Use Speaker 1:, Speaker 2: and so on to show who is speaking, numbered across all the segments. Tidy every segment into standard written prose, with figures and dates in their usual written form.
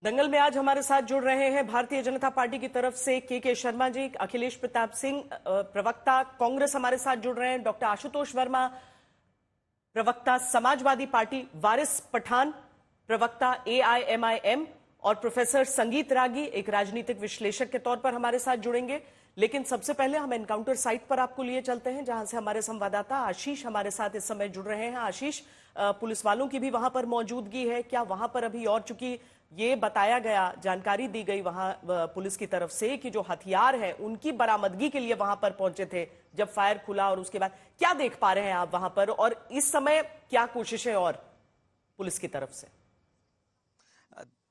Speaker 1: दंगल में आज हमारे साथ जुड़ रहे हैं भारतीय जनता पार्टी की तरफ से के शर्मा जी, अखिलेश प्रताप सिंह प्रवक्ता कांग्रेस हमारे साथ जुड़ रहे हैं, डॉक्टर आशुतोष वर्मा प्रवक्ता समाजवादी पार्टी, वारिस पठान प्रवक्ता AIMIM और प्रोफेसर संगीत रागी एक राजनीतिक विश्लेषक के तौर पर हमारे साथ जुड़ेंगे। लेकिन सबसे पहले हम एनकाउंटर साइट पर आपको लिए चलते हैं, जहां से हमारे संवाददाता आशीष हमारे साथ इस समय जुड़ रहे हैं। आशीष, पुलिस वालों की भी वहां पर मौजूदगी है क्या वहां पर अभी? और चूंकि ये बताया गया, जानकारी दी गई वहां पुलिस की तरफ से कि जो हथियार है उनकी बरामदगी के लिए वहां पर पहुंचे थे जब फायर खुला, और उसके बाद क्या देख पा रहे हैं आप वहां पर, और इस समय क्या कोशिशें और पुलिस की तरफ से?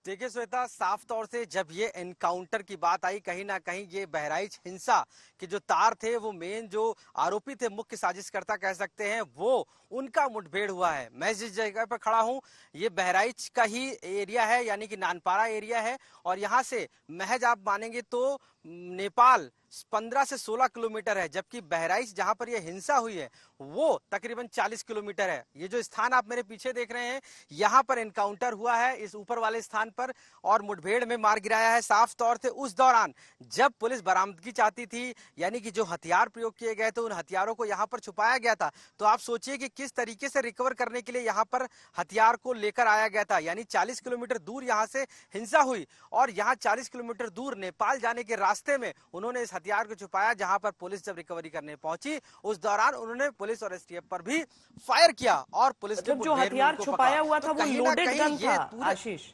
Speaker 2: देखिए श्वेता, साफ तौर से जब ये एनकाउंटर की बात आई, कहीं ना कहीं ये बहराइच हिंसा के जो तार थे, वो मेन जो आरोपी थे, मुख्य साजिशकर्ता कह सकते हैं, वो उनका मुठभेड़ हुआ है। मैं जिस जगह पर खड़ा हूं, ये बहराइच का ही एरिया है, यानी कि नानपारा एरिया है, और यहाँ से महज आप मानेंगे तो नेपाल 15 से 16 किलोमीटर है, जबकि बहराइच जहां पर यह हिंसा हुई है वो तकरीबन 40 किलोमीटर है। ये जो स्थान आप मेरे पीछे देख रहे हैं, यहां पर एनकाउंटर हुआ है, इस ऊपर वाले स्थान पर, और मुठभेड़ में मार गिराया है। साफ तौर से उस दौरान जब पुलिस बरामदगी चाहती थी, यानी कि जो हथियार प्रयोग किए गए थे, उन हथियारों को यहां पर छुपाया गया था। तो आप सोचिए कि किस तरीके से रिकवर करने के लिए यहां पर हथियार को लेकर आया गया था। यानी 40 किलोमीटर दूर यहां से हिंसा हुई, और यहां 40 किलोमीटर दूर नेपाल जाने के रास्ते में उन्होंने इस हथियार को छुपाया। जहां पर पुलिस जब रिकवरी करने पहुंची, उस दौरान उन्होंने पुलिस और STF पर भी फायर किया, और पुलिस के
Speaker 1: जो हथियार छुपाया हुआ था वो लोडेड गन था आशीष?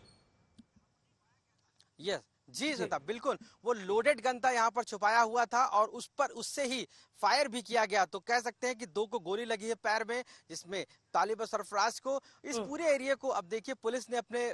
Speaker 2: यस जी श्वेता, बिल्कुल वो लोडेड गन था, यहाँ पर छुपाया हुआ था, और उस पर उससे ही फायर भी किया गया। तो कह सकते हैं कि 2 को गोली लगी है पैर में, जिसमें तालिब सरफराज को। इस पूरे एरिया को अब देखिए पुलिस ने अपने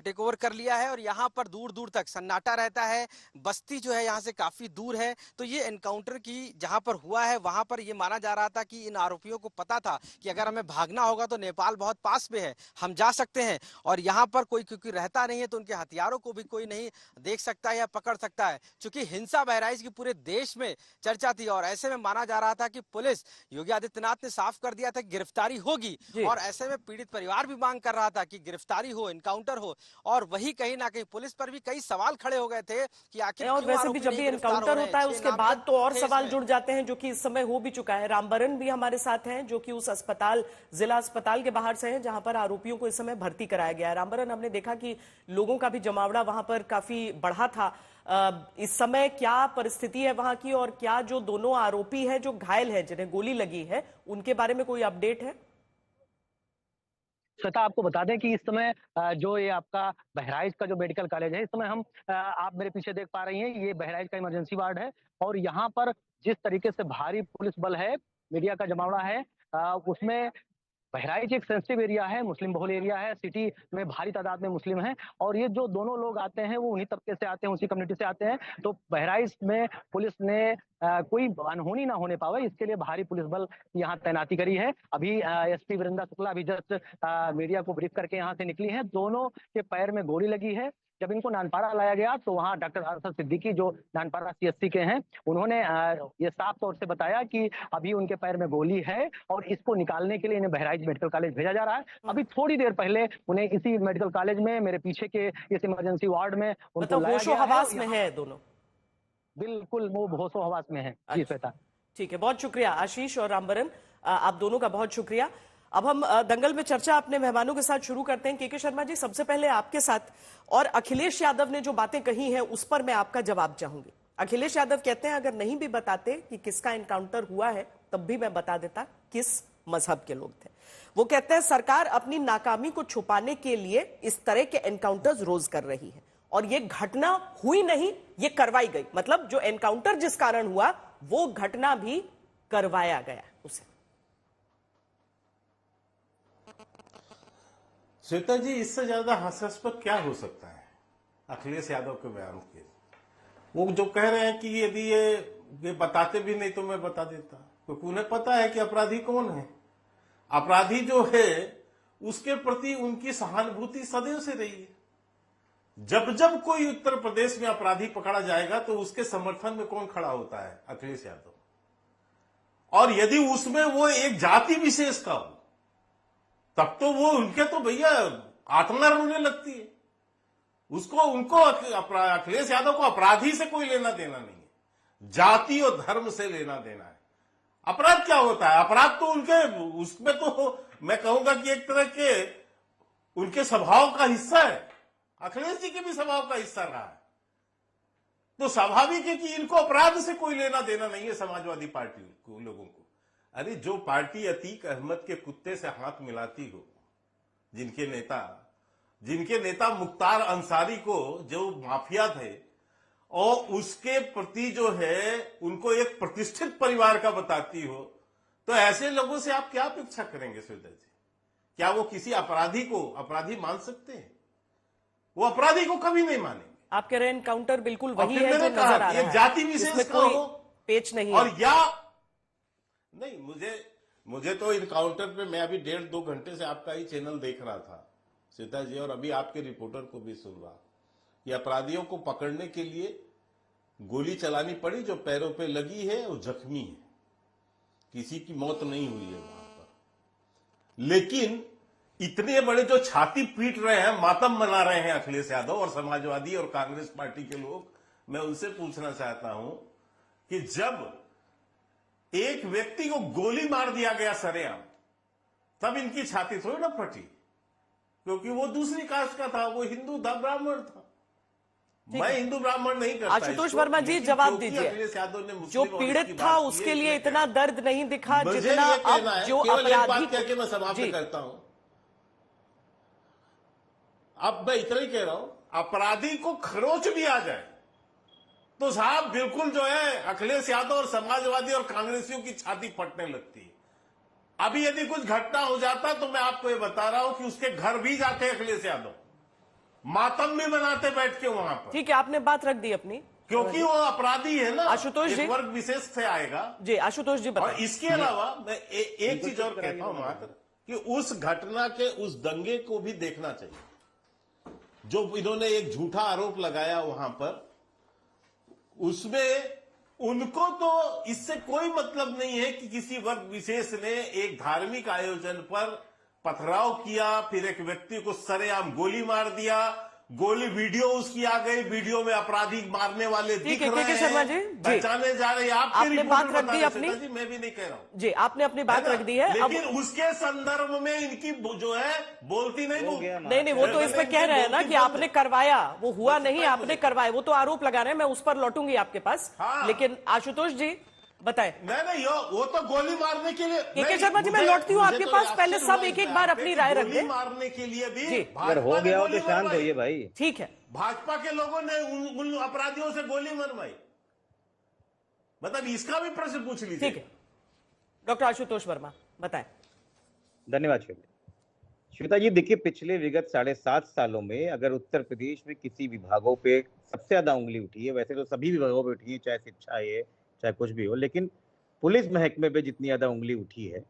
Speaker 2: टेक ओवर कर लिया है, और यहाँ पर दूर दूर तक सन्नाटा रहता है। बस्ती जो है यहाँ से काफी दूर है। तो ये एनकाउंटर की जहां पर हुआ है, वहां पर ये माना जा रहा था कि इन आरोपियों को पता था कि अगर हमें भागना होगा तो नेपाल बहुत पास में है, हम जा सकते हैं, और यहाँ पर कोई क्योंकि रहता नहीं है, तो उनके हथियारों को भी कोई नहीं देख सकता है या पकड़ सकता है। चूंकि हिंसा बहराइच की पूरे देश में चर्चा थी, और ऐसे में माना जा रहा था कि पुलिस, योगी आदित्यनाथ ने साफ कर दिया था कि गिरफ्तारी होगी, और ऐसे में पीड़ित परिवार भी मांग कर रहा था कि गिरफ्तारी हो, एनकाउंटर हो। और वही कहीं ना कहीं पुलिस पर भी कई सवाल खड़े हो गए थे कि आखिर
Speaker 1: और वैसे भी जब भी एनकाउंटर होता है उसके बाद तो और सवाल जुड़ जाते हैं, जो कि इस समय हो भी चुका है। रामबरन भी हमारे साथ हैं, जो कि उस अस्पताल, जिला अस्पताल के बाहर से हैं, जहां पर आरोपियों को इस समय भर्ती कराया गया है। रामबरन, हमने देखा कि लोगों का भी जमावड़ा वहां पर काफी बढ़ा था। इस समय क्या परिस्थिति है वहां की, और क्या जो दोनों आरोपी हैं जो घायल हैं, जिन्हें गोली लगी है, उनके बारे में कोई अपडेट है?
Speaker 3: श्वेता, आपको बता दें कि इस समय जो ये आपका बहराइच का जो मेडिकल कॉलेज है, इस समय हम आप मेरे पीछे देख पा रही हैं, ये बहराइच का इमरजेंसी वार्ड है, और यहाँ पर जिस तरीके से भारी पुलिस बल है, मीडिया का जमावड़ा है, उसमें बहराइच एक सेंसिटिव एरिया है, मुस्लिम बहुल एरिया है, सिटी में भारी तादाद में मुस्लिम हैं, और ये जो दोनों लोग आते हैं वो उन्हीं तबके से आते हैं, उसी कम्युनिटी से आते हैं। तो बहराइच में पुलिस ने कोई अनहोनी ना होने पावे, इसके लिए भारी पुलिस बल यहाँ तैनाती करी है। अभी SP वृंदा शुक्ला अभी जस्ट मीडिया को ब्रीफ करके यहाँ से निकली है। दोनों के पैर में गोली लगी है। जब इनको नानपारा लाया गया तो वहाँ डॉक्टर अरशद सिद्दीकी, जो नानपारा CSC के हैं, उन्होंने ये साफ तौर से बताया कि अभी उनके पैर में गोली है, और इसको निकालने के लिए इन्हें बहराइच मेडिकल कॉलेज भेजा जा रहा है। अभी थोड़ी देर पहले उन्हें इसी मेडिकल कॉलेज में, मेरे पीछे के इस इमरजेंसी वार्ड में उनको लाया गया है।
Speaker 1: होशो-हवास में है दोनों?
Speaker 3: बिल्कुल, वो होशो-हवास में है जी श्वेता।
Speaker 1: ठीक है, बहुत शुक्रिया आशीष और रामबरन, आप दोनों का बहुत शुक्रिया। अब हम दंगल में चर्चा अपने मेहमानों के साथ शुरू करते हैं। के शर्मा जी, सबसे पहले आपके साथ, और अखिलेश यादव ने जो बातें कही हैं उस पर मैं आपका जवाब चाहूंगी। अखिलेश यादव कहते हैं अगर नहीं भी बताते कि किसका एनकाउंटर हुआ है, तब भी मैं बता देता किस मजहब के लोग थे। वो कहते हैं सरकार अपनी नाकामी को छुपाने के लिए इस तरह के एनकाउंटर्स रोज कर रही है, और ये घटना हुई नहीं, ये करवाई गई। मतलब जो एनकाउंटर जिस कारण हुआ वो घटना भी करवाया गया उसे।
Speaker 4: श्वेता जी, इससे ज्यादा हास्यास्पद क्या हो सकता है अखिलेश यादव के बयान के? वो जो कह रहे हैं कि यदि ये बताते भी नहीं तो मैं बता देता, क्योंकि उन्हें पता है कि अपराधी कौन है। अपराधी जो है उसके प्रति उनकी सहानुभूति सदैव से रही है। जब जब कोई उत्तर प्रदेश में अपराधी पकड़ा जाएगा तो उसके समर्थन में कौन खड़ा होता है? अखिलेश यादव। और यदि उसमें वो एक जाति विशेष का हो, तब तो वो उनके तो भैया आत्मा रोने लगती है। उसको उनको अखिलेश यादव को अपराधी से कोई लेना देना नहीं है, जाति और धर्म से लेना देना है। अपराध क्या होता है? अपराध तो उनके उसमें तो मैं कहूंगा कि एक तरह के उनके स्वभाव का हिस्सा है, अखिलेश जी के भी स्वभाव का हिस्सा रहा है। तो स्वाभाविक है कि इनको अपराध से कोई लेना देना नहीं है समाजवादी पार्टी को, लोगों को। अरे जो पार्टी अतीक अहमद के कुत्ते से हाथ मिलाती हो, जिनके नेता मुख्तार अंसारी को जो माफिया थे और उसके प्रति जो है उनको एक प्रतिष्ठित परिवार का बताती हो, तो ऐसे लोगों से आप क्या अपेक्षा करेंगे श्वेता जी? क्या वो किसी अपराधी को अपराधी मान सकते हैं? वो अपराधी को कभी नहीं मानेंगे।
Speaker 1: आप कह रहे हैं एनकाउंटर बिल्कुल वही
Speaker 4: फिर
Speaker 1: है जो
Speaker 4: मैंने
Speaker 1: नजर
Speaker 4: कहा,
Speaker 1: आ रहा
Speaker 4: एक
Speaker 1: है,
Speaker 4: जाति विशेष
Speaker 1: इसमें
Speaker 4: का
Speaker 1: कोई
Speaker 4: हो
Speaker 1: पेच नहीं
Speaker 4: और
Speaker 1: है।
Speaker 4: या नहीं, मुझे तो इनकाउंटर पे मैं अभी 1.5-2 घंटे से आपका ही चैनल देख रहा था सीता जी, और अभी आपके रिपोर्टर को भी सुन रहा कि अपराधियों को पकड़ने के लिए गोली चलानी पड़ी जो पैरों पे लगी है और जख्मी है, किसी की मौत नहीं हुई है वहां पर। लेकिन इतने बड़े जो छाती पीट रहे हैं, मातम मना रहे हैं अखिलेश यादव और समाजवादी और कांग्रेस पार्टी के लोग, मैं उनसे पूछना चाहता हूं कि जब एक व्यक्ति को गोली मार दिया गया सरेआम, तब इनकी छाती थोड़ी ना फटी, क्योंकि वो दूसरी कास्ट का था, वो हिंदू था, ब्राह्मण था। मैं हिंदू ब्राह्मण नहीं करता।
Speaker 1: आशुतोष वर्मा जी जवाब दीजिए,
Speaker 4: अखिलेश यादव ने
Speaker 1: जो पीड़ित था उसके लिए इतना दर्द नहीं दिखा जितना अब जो अपराधी
Speaker 4: कहकर मैं समाप्त करता हूं। अब मैं इतना ही कह रहा हूं, अपराधी को खरोच भी आ जाए तो साहब बिल्कुल जो है अखिलेश यादव और समाजवादी और कांग्रेसियों की छाती फटने लगती है। अभी यदि कुछ घटना हो जाता तो मैं आपको ये बता रहा हूं कि उसके घर भी जाते अखिलेश यादव, मातम भी बनाते बैठ के वहां पर।
Speaker 1: ठीक है, आपने बात रख दी अपनी,
Speaker 4: क्योंकि वो अपराधी है ना,
Speaker 1: आशुतोष जी,
Speaker 4: वर्ग विशेष से आएगा जी।
Speaker 1: आशुतोष जी बताइए।
Speaker 4: और इसके अलावा मैं एक चीज और कहता हूं मात्र कि उस घटना के उस दंगे को भी देखना चाहिए जो इन्होंने एक झूठा आरोप लगाया वहां पर। उसमें उनको तो इससे कोई मतलब नहीं है कि किसी वर्ग विशेष ने एक धार्मिक आयोजन पर पथराव किया, फिर एक व्यक्ति को सरेआम गोली मार दिया, गोली वीडियो उसकी आ गई, वीडियो में अपराधी मारने वाले दिख रहे हैं,
Speaker 1: शर्मा जी
Speaker 4: पहचाने जा रहे हैं।
Speaker 1: आपने बात रख दी अपनी
Speaker 4: जी, मैं भी नहीं कह रहा हूं
Speaker 1: जी, आपने अपनी बात रख दी है,
Speaker 4: लेकिन उसके संदर्भ में इनकी जो है बोलती नहीं
Speaker 1: वो तो इसमें कह रहे हैं ना कि आपने करवाया, वो हुआ नहीं, आपने करवाया, वो तो आरोप लगा रहे हैं, मैं उस पर लौटूंगी आपके पास। लेकिन आशुतोष जी बताएं।
Speaker 4: नहीं, वो तो गोली मारने के लिए।
Speaker 1: के शर्मा जी मैं लौटती हूँ आपके पास, पहले सब एक बार अपनी राय रख दें।
Speaker 4: मारने के लिए भी
Speaker 5: अगर हो गया हो तो शांत होइए भाई।
Speaker 1: ठीक है,
Speaker 4: भाजपा के लोगों ने उन अपराधियों से गोली मरवाई, मतलब इसका भी प्रश्न पूछ लीजिए।
Speaker 1: ठीक है, डॉक्टर आशुतोष वर्मा बताएं।
Speaker 5: धन्यवाद श्वेता जी। देखिए, पिछले विगत 7.5 सालों में अगर उत्तर प्रदेश में किसी विभागों पे सबसे ज्यादा उंगली उठी है, वैसे तो सभी विभागों पे उठी है, चाहे शिक्षा है चाहे कुछ भी हो, लेकिन पुलिस महकमे पे जितनी ज्यादा उंगली उठी है,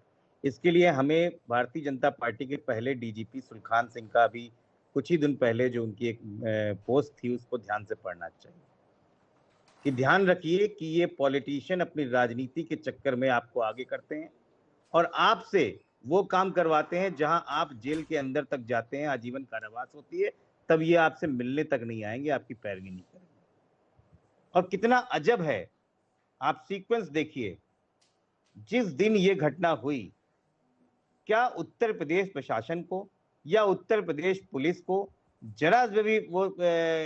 Speaker 5: इसके लिए हमें भारतीय जनता पार्टी के पहले डीजीपी सुलखान सिंह का भी कुछ ही दिन पहले जो उनकी एक पोस्ट थी उसको ध्यान से पढ़ना चाहिए कि ध्यान रखिए कि ये पॉलिटिशियन अपनी राजनीति के चक्कर में आपको आगे करते हैं और आपसे वो काम करवाते हैं जहां आप जेल के अंदर तक जाते हैं, आजीवन कारावास होती है, तब ये आपसे मिलने तक नहीं आएंगे, आपकी पैरवी नहीं करेंगे। और कितना अजब है, आप सीक्वेंस देखिए, जिस दिन ये घटना हुई, क्या उत्तर प्रदेश प्रशासन को या उत्तर प्रदेश पुलिस को जरा भी वो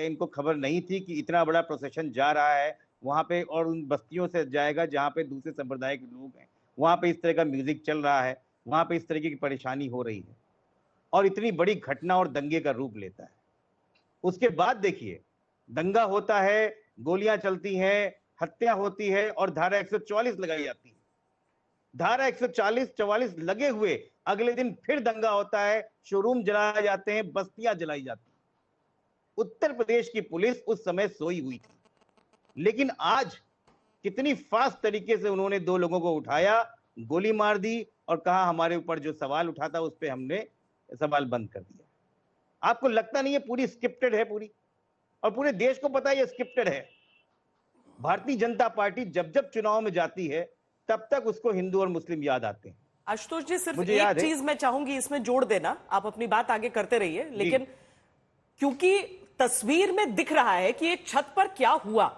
Speaker 5: इनको खबर नहीं थी कि इतना बड़ा प्रोसेशन जा रहा है वहां पे और उन बस्तियों से जाएगा जहां पे दूसरे संप्रदाय के लोग हैं, वहां पे इस तरह का म्यूजिक चल रहा है, वहां पे इस तरीके की परेशानी हो रही है और इतनी बड़ी घटना और दंगे का रूप लेता है। उसके बाद देखिए, दंगा होता है, गोलियां चलती हैं, हत्या होती है और धारा 144 लगाई जाती है। धारा 144 लगे हुए अगले दिन फिर दंगा होता है, शोरूम जलाए जाते हैं, बस्तियां जलाई जाती हैं। उत्तर प्रदेश की पुलिस उस समय सोई हुई थी, लेकिन आज कितनी फास्ट तरीके से उन्होंने 2 लोगों को उठाया, गोली मार दी और कहा हमारे ऊपर जो सवाल उठा था उस पर हमने सवाल बंद कर दिया। आपको लगता नहीं है पूरी स्क्रिप्टेड है पूरी, और पूरे देश को पता है ये स्क्रिप्टेड है। भारतीय जनता पार्टी जब जब चुनाव में जाती है तब तक उसको हिंदू और मुस्लिम याद आते हैं।
Speaker 1: आशुतोष जी सिर्फ एक चीज मैं चाहूंगी इसमें जोड़ देना, आप अपनी बात आगे करते रहिए, लेकिन क्योंकि तस्वीर में दिख रहा है कि एक छत पर क्या हुआ,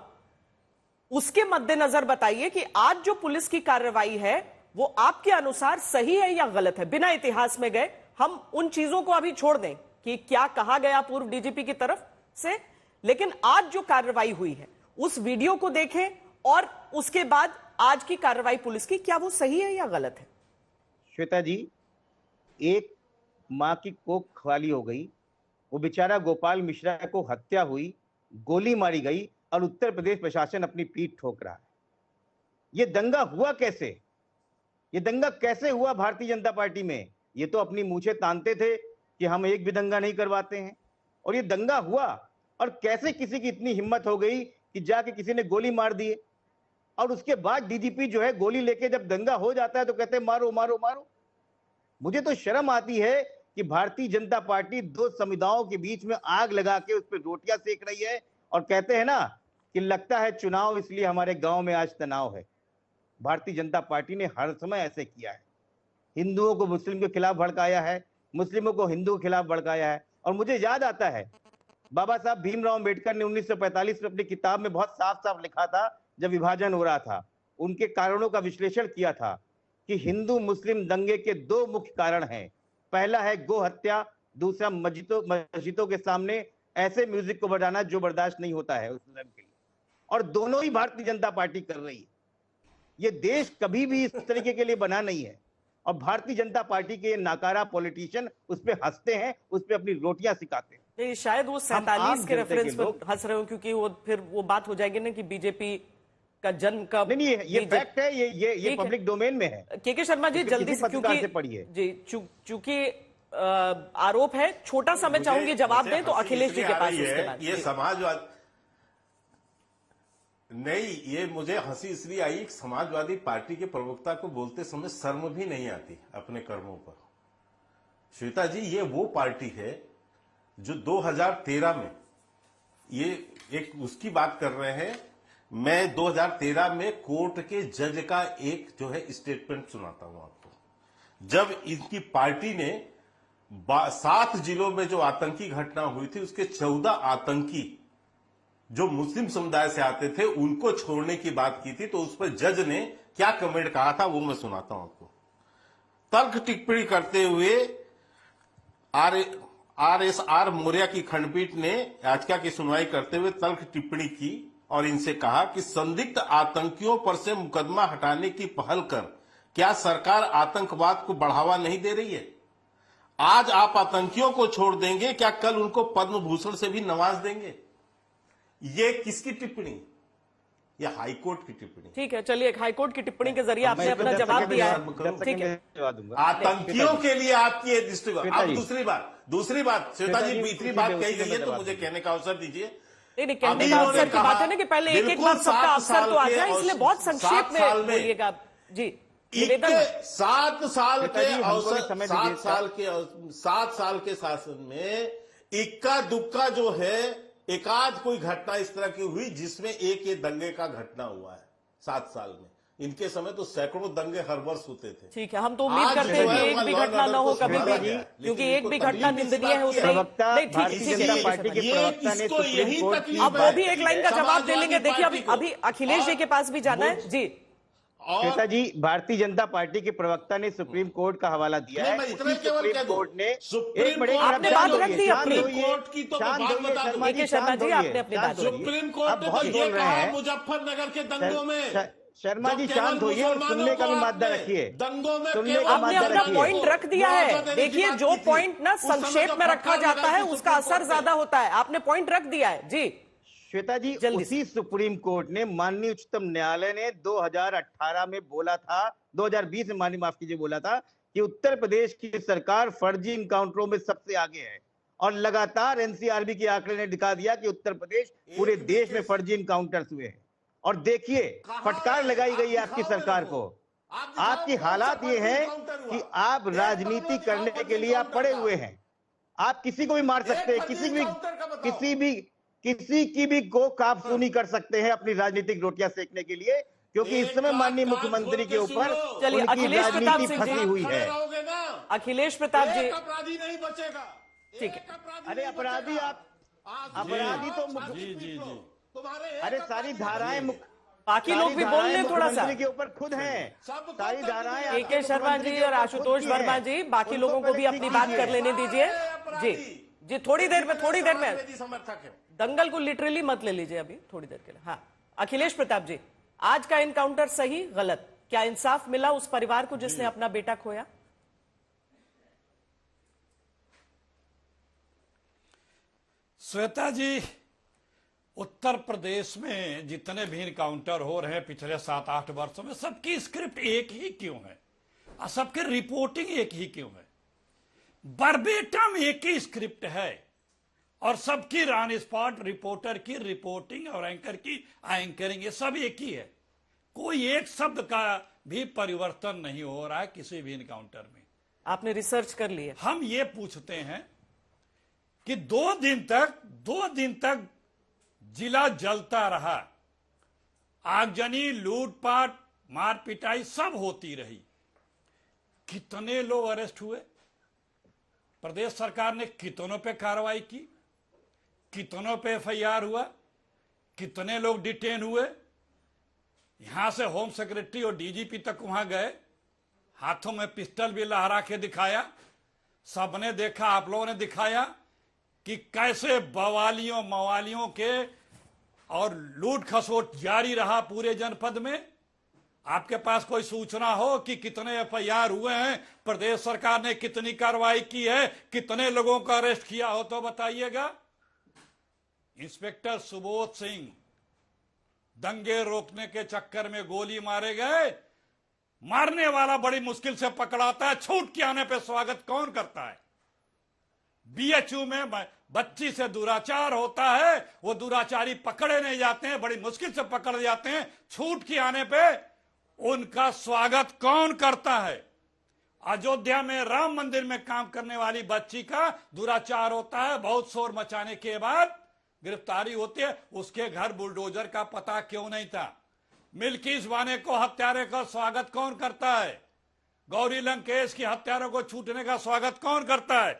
Speaker 1: उसके मद्देनजर बताइए कि आज जो पुलिस की कार्रवाई है वो आपके अनुसार सही है या गलत है। बिना इतिहास में गए हम उन चीजों को अभी छोड़ दें कि क्या कहा गया पूर्व डीजीपी की तरफ से, लेकिन आज जो कार्रवाई हुई है उस वीडियो को देखें और उसके बाद आज की कार्रवाई पुलिस की, क्या वो सही है या गलत है?
Speaker 5: श्वेता जी, एक माँ की कोख खाली हो गई, वो बेचारा गोपाल मिश्रा को हत्या हुई, गोली मारी गई और उत्तर प्रदेश प्रशासन अपनी पीठ ठोक रहा है। ये दंगा हुआ कैसे? ये दंगा कैसे हुआ भारतीय जनता पार्टी में? ये तो अपनी मूछें तानते थे कि हम एक भी दंगा नहीं करवाते हैं, और ये दंगा हुआ। और कैसे किसी की इतनी हिम्मत हो गई कि जाके किसी ने गोली मार दी, और उसके बाद डीजीपी जो है गोली लेके जब दंगा हो जाता है तो कहते हैं मारो मारो मारो। मुझे तो शर्म आती है कि भारतीय जनता पार्टी दो समुदायों के बीच में आग लगा के उस पर रोटियां सेक रही है, और कहते हैं ना कि लगता है चुनाव इसलिए हमारे गांव में आज तनाव है। भारतीय जनता पार्टी ने हर समय ऐसे किया है, हिंदुओं को मुस्लिम के खिलाफ भड़काया है, मुस्लिमों को हिंदुओं के खिलाफ भड़काया है। और मुझे याद आता है बाबा साहब भीमराव अम्बेडकर ने 1945 में अपनी किताब में बहुत साफ साफ लिखा था, जब विभाजन हो रहा था, उनके कारणों का विश्लेषण किया था कि हिंदू मुस्लिम दंगे के दो मुख्य कारण हैं। पहला है गो हत्या, दूसरा मस्जिदों के सामने ऐसे म्यूजिक को बजाना जो बर्दाश्त नहीं होता है उस धर्म के लिए। और दोनों ही भारतीय जनता पार्टी कर रही है। ये देश कभी भी इस तरीके के लिए बना नहीं है, और भारतीय जनता पार्टी के ये नाकारा पॉलिटिशियन उस पे हंसते हैं, उस पे अपनी रोटियां सिखाते हैं।
Speaker 1: नहीं, शायद वो 47 के रेफरेंस पर हंस रहे हो, क्योंकि वो फिर वो बात हो जाएगी ना कि बीजेपी का जन्म कब।
Speaker 5: नहीं, ये फैक्ट है, ये पब्लिक डोमेन में है।
Speaker 1: के शर्मा जी जल्दी से, क्योंकि
Speaker 5: पढ़िए
Speaker 1: जी, चूंकि आरोप है, छोटा सा मैं चाहूंगी जवाब दें तो अखिलेश जी के पास उसके बाद।
Speaker 4: ये समाजवाद नहीं, ये मुझे हंसी इसलिए आई, समाजवादी पार्टी के प्रवक्ता को बोलते समय शर्म भी नहीं आती अपने कर्मों पर। श्वेता जी, ये वो पार्टी है जो 2013 में, ये एक उसकी बात कर रहे हैं, मैं 2013 में कोर्ट के जज का एक जो है स्टेटमेंट सुनाता हूं आपको। जब इनकी पार्टी ने 7 जिलों में जो आतंकी घटना हुई थी, उसके 14 आतंकी जो मुस्लिम समुदाय से आते थे उनको छोड़ने की बात की थी, तो उस पर जज ने क्या कमेंट कहा था वो मैं सुनाता हूं आपको। तल्ख टिप्पणी करते हुए RSR मौर्य की खंडपीठ ने याचिका की सुनवाई करते हुए तल्ख टिप्पणी की और इनसे कहा कि संदिग्ध आतंकियों पर से मुकदमा हटाने की पहल कर क्या सरकार आतंकवाद को बढ़ावा नहीं दे रही है? आज आप आतंकियों को छोड़ देंगे, क्या कल उनको पद्म भूषण से भी नवाज देंगे? ये किसकी टिप्पणी? ये हाईकोर्ट की टिप्पणी।
Speaker 1: ठीक है, चलिए, हाईकोर्ट की टिप्पणी के जरिए आपने अपना जवाब दिया है। ठीक है,
Speaker 4: आतंकियों के लिए आपकी ये दृष्टिकोण। अब दूसरी बात श्वेता जी, इतनी बात कही गई है तो मुझे कहने का अवसर दीजिए।
Speaker 1: नहीं, कहने का अवसर की बात है ना कि पहले एक बात सबका अवसर तो आ जाए, इसलिए बहुत संक्षेप में बोलिएगा जी।
Speaker 4: 7 साल के शासन में इक्का दुक्का जो है, एकाध कोई घटना इस तरह की हुई जिसमें एक ये दंगे का घटना हुआ है 7 साल में। इनके समय तो सैकड़ों दंगे हर वर्ष होते थे।
Speaker 1: ठीक है, हम तो उम्मीद करते हैं कि एक भी घटना ना हो कभी भी, क्योंकि एक भी घटना निंदनीय है उतनी।
Speaker 5: भारतीय जनता पार्टी के प्रवक्ता ने सुप्रीम कोर्ट की,
Speaker 1: अब वो भी एक लाइन का जवाब दे लेंगे। देखिए, अभी अखिलेश जी के पास भी जाना है जी।
Speaker 5: श्वेता जी, भारतीय जनता पार्टी के प्रवक्ता ने सुप्रीम कोर्ट का हवाला दिया है। सुप्रीम कोर्ट ने एक बड़े,
Speaker 1: आपने बात रख दी अपनी।
Speaker 4: कोर्ट की तो बात बता
Speaker 1: के शर्मा जी, आपने अपनी बात।
Speaker 4: सुप्रीम कोर्ट ने बहुत बोल रहे हैं मुजफ्फरनगर के दंगों में।
Speaker 5: शर्मा जी शांत होइए और सुनने का भी मादा रखिए।
Speaker 4: दंगों में
Speaker 1: आपने अपना पॉइंट रख दिया है। देखिए, जो पॉइंट ना संक्षेप में रखा जाता है उसका असर ज्यादा होता है। आपने पॉइंट रख दिया है जी।
Speaker 5: श्वेता जी, उसी सुप्रीम कोर्ट ने, माननीय उच्चतम न्यायालय ने 2018 में बोला था, 2020 में माननीय माफ कीजिए बोला था कि उत्तर प्रदेश की सरकार फर्जी इनकाउंटरों में सबसे आगे है। और लगातार एनसीआरबी के आंकड़े ने दिखा दिया कि उत्तर प्रदेश पूरे देश में फर्जी इनकाउंटर्स हुए हैं। और देखिए, फटकार लगाई गई है आपकी सरकार को। आपकी हालात ये है कि आप राजनीति करने के लिए आप पड़े हुए हैं। आप किसी को भी मार सकते हैं, किसी की भी गो काफसूनी कर सकते हैं अपनी राजनीतिक रोटियां सेकने के लिए, क्योंकि इस समय माननीय मुख्यमंत्री के ऊपर उनकी राजनीति फंसी हुई है।
Speaker 1: अखिलेश प्रताप जी,
Speaker 4: अपराधी नहीं बचेगा।
Speaker 1: ठीक है।
Speaker 5: अरे अपराधी आप अपराधी तो
Speaker 6: जी जी जी
Speaker 5: अरे सारी धाराएं
Speaker 1: बाकी लोग भी बोल रहे थोड़ा सा।
Speaker 5: मुख्यमंत्री के ऊपर खुद हैं, सारी धाराएं
Speaker 1: के शर्मा जी और आशुतोष वर्मा जी, बाकी लोगों को भी अपनी बात कर लेने दीजिए। जी थोड़ी देर में
Speaker 4: समर्थक है।
Speaker 1: दंगल को लिटरली मत ले लीजिए अभी, थोड़ी देर के लिए। हाँ, अखिलेश प्रताप जी, आज का इनकाउंटर सही गलत, क्या इंसाफ मिला उस परिवार को जिसने अपना बेटा खोया?
Speaker 6: श्वेता जी, उत्तर प्रदेश में जितने भी इनकाउंटर हो रहे हैं पिछले 7-8 वर्षों में, सबकी स्क्रिप्ट एक ही क्यों है और सबकी रिपोर्टिंग एक ही क्यों है? बरबेटम एक ही स्क्रिप्ट है और सबकी ऑन स्पॉट रिपोर्टर की रिपोर्टिंग और एंकर की एंकरिंग, ये सब एक ही है। कोई एक शब्द का भी परिवर्तन नहीं हो रहा है किसी भी इनकाउंटर में।
Speaker 1: आपने रिसर्च कर ली है?
Speaker 6: हम ये पूछते हैं कि 2 दिन तक जिला जलता रहा, आगजनी, लूटपाट, मार पिटाई सब होती रही, कितने लोग अरेस्ट हुए? प्रदेश सरकार ने कितनों पे कार्रवाई की, कितनों पे एफआईआर हुआ, कितने लोग डिटेन हुए? यहां से होम सेक्रेटरी और डीजीपी तक वहां गए, हाथों में पिस्टल भी लहरा के दिखाया, सबने देखा, आप लोगों ने दिखाया कि कैसे बवालियों मवालियों के और लूट खसोट जारी रहा पूरे जनपद में। आपके पास कोई सूचना हो कि कितने एफआईआर हुए हैं, प्रदेश सरकार ने कितनी कार्रवाई की है, कितने लोगों को अरेस्ट किया हो तो बताइएगा। इंस्पेक्टर सुबोध सिंह दंगे रोकने के चक्कर में गोली मारे गए, मारने वाला बड़ी मुश्किल से पकड़ाता है, छूट के आने पे स्वागत कौन करता है? बीएचयू में बच्ची से दुराचार होता है, वो दुराचारी पकड़े नहीं जाते हैं, बड़ी मुश्किल से पकड़ जाते हैं, छूट के आने पे उनका स्वागत कौन करता है? अयोध्या में राम मंदिर में काम करने वाली बच्ची का दुराचार होता है, बहुत शोर मचाने के बाद गिरफ्तारी होती है, उसके घर बुलडोजर का पता क्यों नहीं था? मिल्कीस वाने को हत्यारे का स्वागत कौन करता है? गौरी लंकेश की हत्यारों को छूटने का स्वागत कौन करता है?